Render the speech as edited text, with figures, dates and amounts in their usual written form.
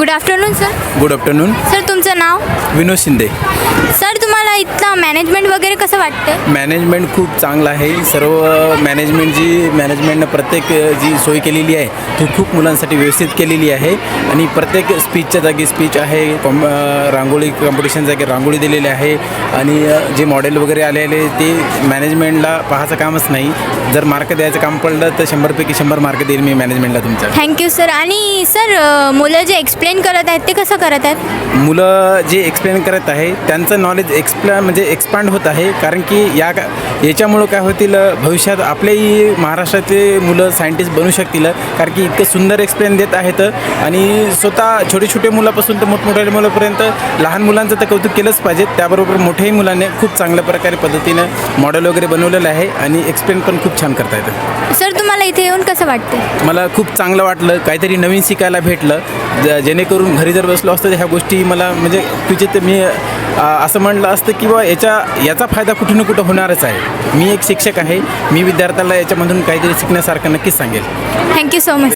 Good afternoon sir. Good afternoon. Sir तुमचं नाव? विनोद Shinde. Sir तुम्हाला इथलं मॅनेजमेंट वगैरे कसं वाटतं? मॅनेजमेंट खूप चांगलं आहे. सर्व मॅनेजमेंटनं प्रत्येक जी सोय केलेली आहे ती खूप मुलांसाठी व्यवस्थित केलेली आहे आणि प्रत्येक स्पीचच्या जागी स्पीच आहे. रांगोळी कॉम्पिटिशन जागी रांगोळी दिलेली आहे आणि जे मॉडेल वगैरे आलेले ते मॅनेजमेंटला पाहायचं कामच नाही. जर मार्क द्यायचं काम पडलं तर 100पैकी 100 मार्क देईल मी मॅनेजमेंटला तुमच्या. Thank you sir. आणि सर मुलं जे एक्सप्लेन करत आहेत ते कसं करत आहेत? मुलं जे एक्सप्लेन करत आहे त्यांचं नॉलेज एक्सपांड होत आहे. कारण की याच्यामुळं काय होतील भविष्यात आपल्याही महाराष्ट्रातले मुलं सायंटिस्ट बनू शकतील. कारण की इतकं सुंदर एक्सप्लेन देत आहेत आणि स्वतः छोटे छोटे मुलापासून तर मोठमोठ्या मुलापर्यंत लहान मुलांचं तर कौतुक केलंच पाहिजे. त्याबरोबर मोठ्याही मुलांनी खूप चांगल्या प्रकारे पद्धतीनं मॉडेल वगैरे बनवलेलं आहे आणि एक्सप्लेन पण खूप छान करता येतं. सर तुम्हाला इथे येऊन कसं वाटतं? मला खूप चांगलं वाटलं. काहीतरी नवीन शिकायला भेटलं. जेणेकरून घरी जर बसलो असतं तर ह्या गोष्टी मला म्हणजे क्वचित मी असं म्हणलं असतं की बा याचा फायदा कुठे ना कुठं होणारच आहे. मी एक शिक्षक आहे. मी विद्यार्थ्याला याच्यामधून काहीतरी शिकण्यासारखं नक्कीच सांगेल. Thank you so much.